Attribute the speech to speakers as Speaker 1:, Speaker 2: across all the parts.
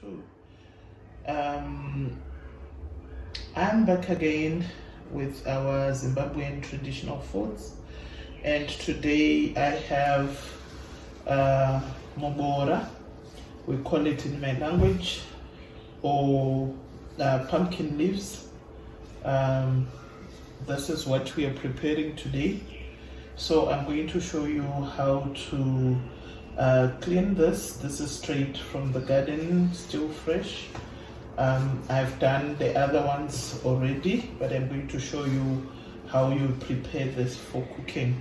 Speaker 1: too. I'm back again with our Zimbabwean traditional foods, and today I have Muboora, we call it in my language, or pumpkin leaves. This is what we are preparing today. So I'm going to show you how to clean this. This is straight from the garden, still fresh. I've done the other ones already, but I'm going to show you how you prepare this for cooking.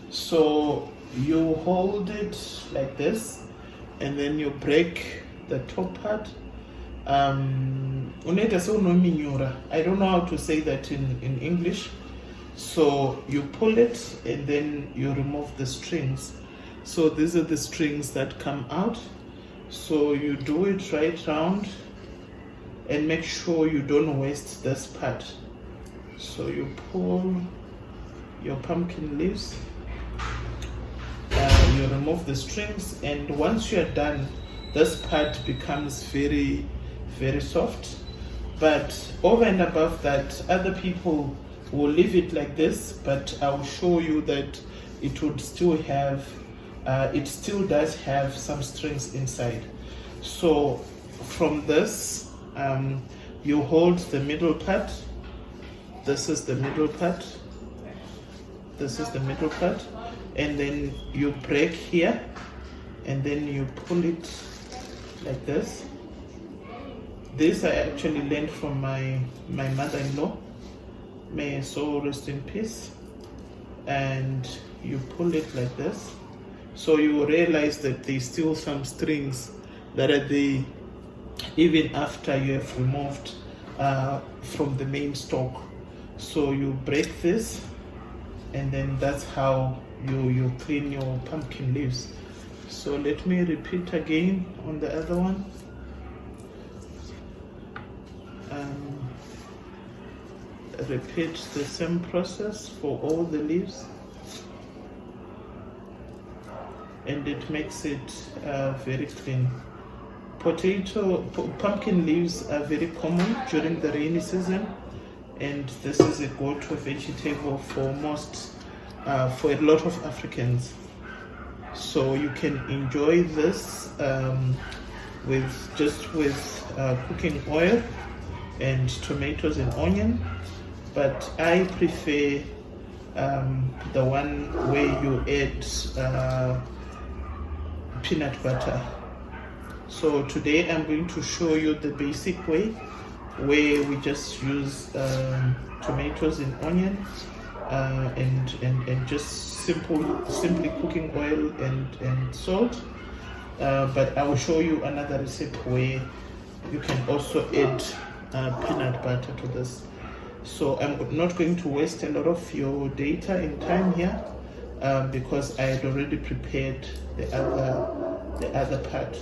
Speaker 1: So you hold it like this, and then you break the top part. I don't know how to say that in English. So you pull it and then you remove the strings. So these are the strings that come out. So you do it right round and make sure you don't waste this part. So you pull your pumpkin leaves, you remove the strings, and once you're done, this part becomes very, very soft. But over and above that, other people will leave it like this, but I'll show you that it would still have, it still does have some strings inside. So from this, you hold the middle part. This is the middle part. This is the middle part, and then you break here, and then you pull it like this. This I actually learned from my mother-in-law. May her soul rest in peace. And you pull it like this. So you will realize that there's still some strings that are there even after you have removed from the main stalk. So you break this, and then that's how you clean your pumpkin leaves. So let me repeat again on the other one. Repeat the same process for all the leaves, and it makes it very clean. Pumpkin leaves are very common during the rainy season, and this is a go-to vegetable for for a lot of Africans. So you can enjoy this with cooking oil and tomatoes and onion, but I prefer the one where you add peanut butter. So today I'm going to show you the basic way, where we just use tomatoes and onion and just simply cooking oil and salt. But I will show you another recipe where you can also add peanut butter to this. So I'm not going to waste a lot of your data and time here because I had already prepared the other part.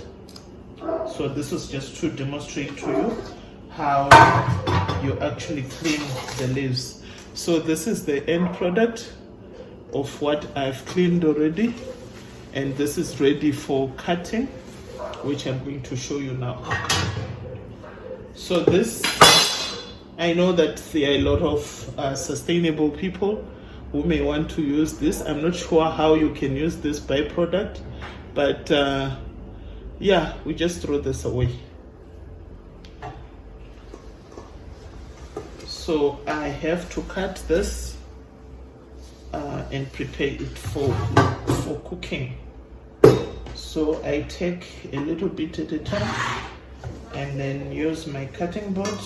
Speaker 1: So this is just to demonstrate to you how you actually clean the leaves. So this is the end product of what I've cleaned already, and this is ready for cutting, which I'm going to show you now. So this, I know that there are a lot of sustainable people who may want to use this. I'm not sure how you can use this byproduct, but yeah, we just throw this away. So I have to cut this and prepare it for cooking. So I take a little bit at a time and then use my cutting board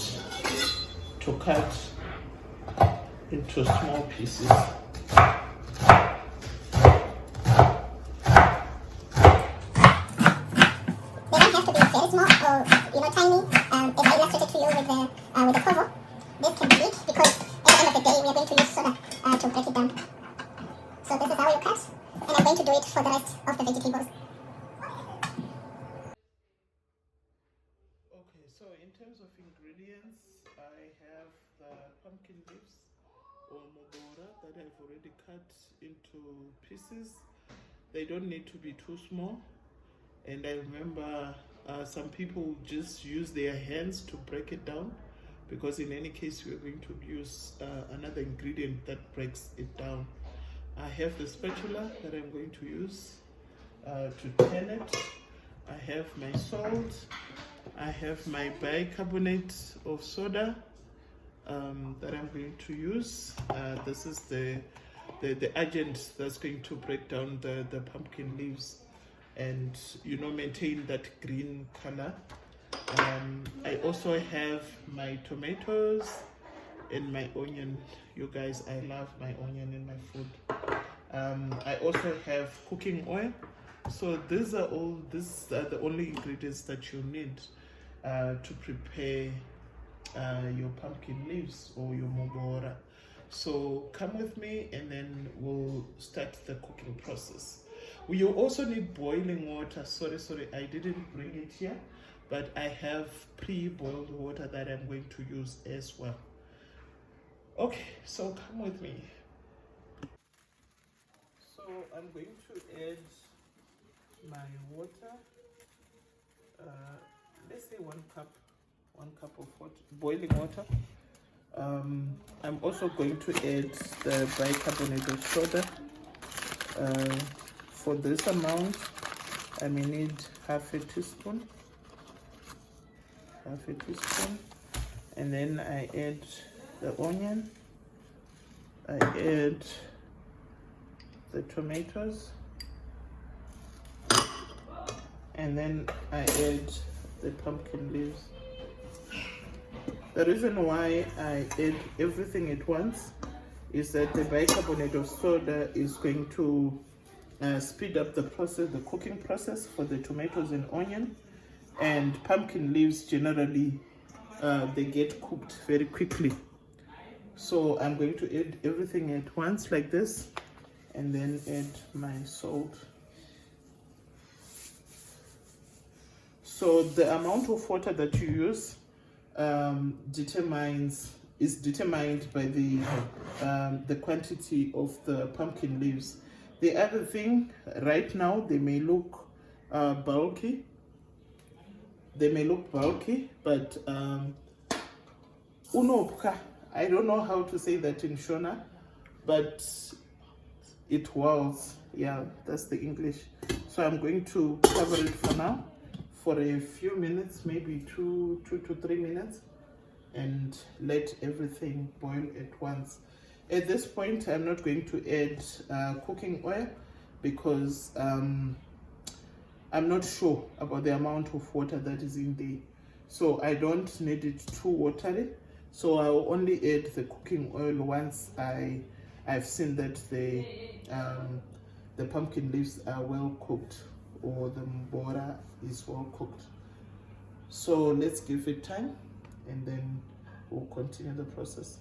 Speaker 1: to cut into small pieces.
Speaker 2: Tiny. As I illustrated to you with the Covo, this can be big because at the end of the day we are going to use soda to break it down. So this is how you cut, and I'm going to do it for the rest of the vegetables.
Speaker 1: Okay, so in terms of ingredients, I have the pumpkin leaves or Muboora that I've already cut into pieces. They don't need to be too small. And I remember Some people just use their hands to break it down, because in any case we're going to use another ingredient that breaks it down. I have the spatula that I'm going to use to turn it. I have my salt. I have my bicarbonate of soda that I'm going to use. This is the agent that's going to break down the pumpkin leaves and, you know, maintain that green color. I also have my tomatoes and my onion. You guys, I love my onion in my food. I also have cooking oil. So these are the only ingredients that you need to prepare your pumpkin leaves or your muboora. So come with me and then we'll start the cooking process. You also need boiling water. Sorry, I didn't bring it here, but I have pre-boiled water that I'm going to use as well. Okay, so come with me. So I'm going to add my water. Let's say 1 cup of water, boiling water. I'm also going to add the bicarbonate of soda. For this amount, I may need half a teaspoon, and then I add the onion, I add the tomatoes, and then I add the pumpkin leaves. The reason why I add everything at once is that the bicarbonate of soda is going to speed up the process, the cooking process for the tomatoes and onion. And pumpkin leaves generally they get cooked very quickly. So I'm going to add everything at once like this, and then add my salt. So the amount of water that you use is determined by the quantity of the pumpkin leaves. The other thing, right now they may look bulky. But unopka, I don't know how to say that in Shona, but it was, yeah, that's the English. So I'm going to cover it for now for a few minutes, maybe 2 to 3 minutes, and let everything boil at once. At this point, I'm not going to add cooking oil because I'm not sure about the amount of water that is in there. So I don't need it too watery. So I'll only add the cooking oil once I've seen that the pumpkin leaves are well cooked, or the muboora is well cooked. So let's give it time and then we'll continue the process.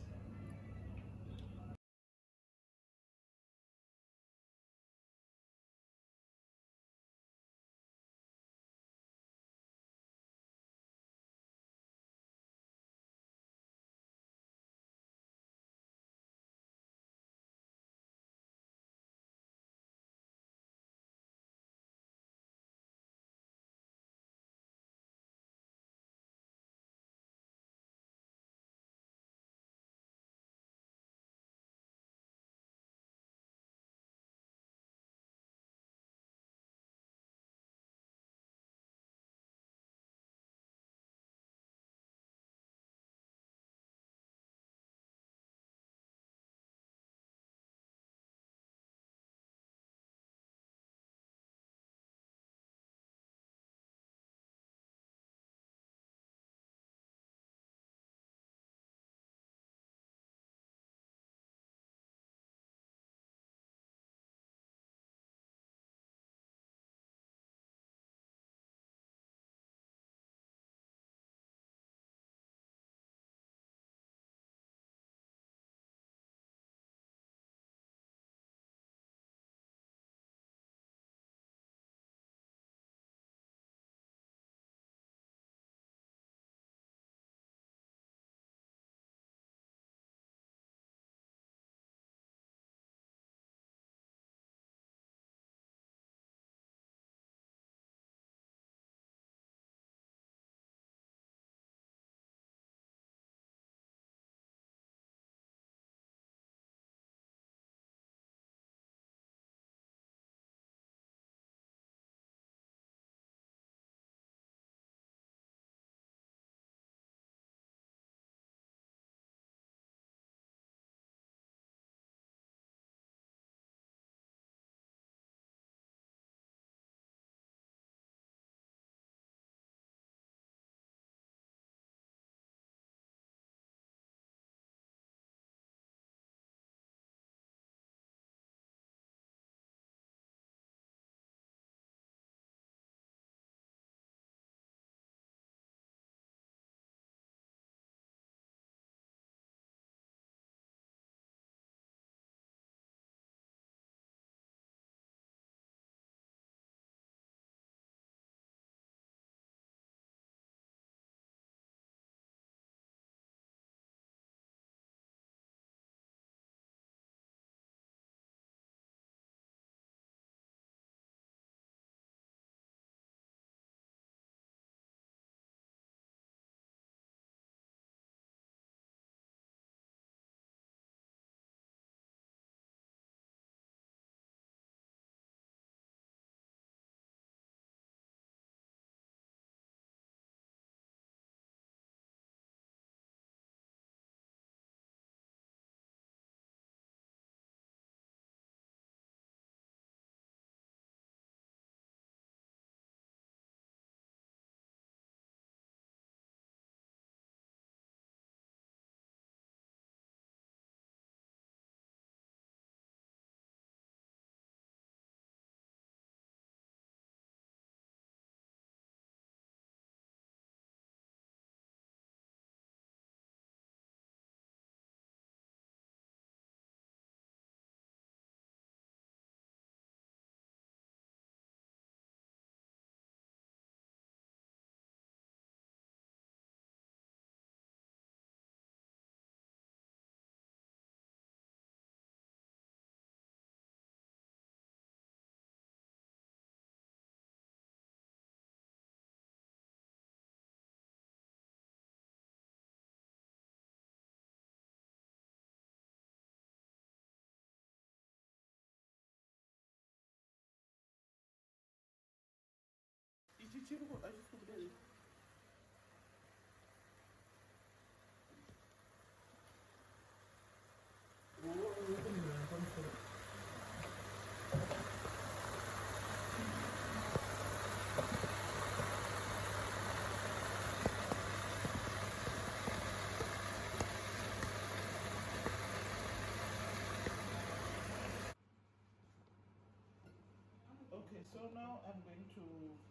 Speaker 1: Okay, so now I'm going to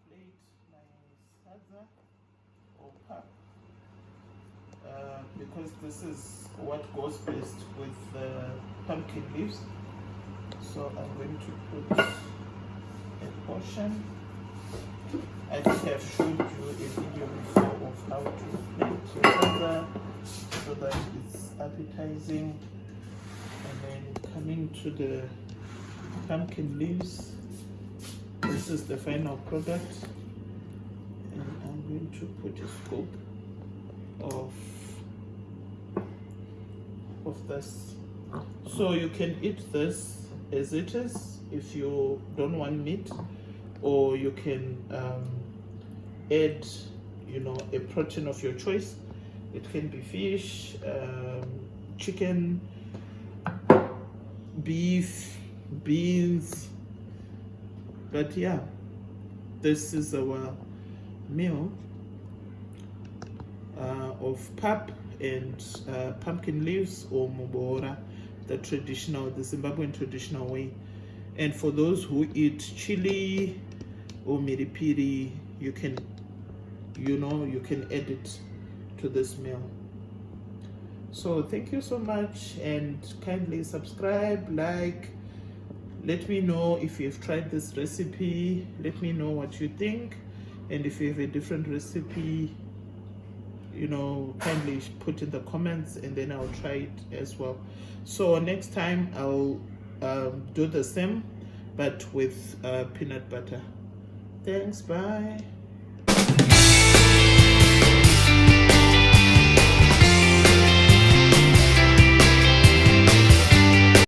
Speaker 1: plate my sadza or pap because this is what goes best with the pumpkin leaves. So I'm going to put a portion. I think I've showed you a video before of how to plate your sadza so that it's appetizing. And then coming to the pumpkin leaves. This is the final product, and I'm going to put a scoop of this. So you can eat this as it is if you don't want meat, or you can add, you know, a protein of your choice. It can be fish, chicken, beef, beans. But yeah, this is our meal of pap and pumpkin leaves, or muboora, the Zimbabwean traditional way. And for those who eat chili or miripiri, you can add it to this meal. So thank you so much, and kindly subscribe, like. Let me know if you've tried this recipe. Let me know what you think. And if you have a different recipe, you know, kindly put in the comments, and then I'll try it as well. So next time I'll do the same, but with peanut butter. Thanks, bye.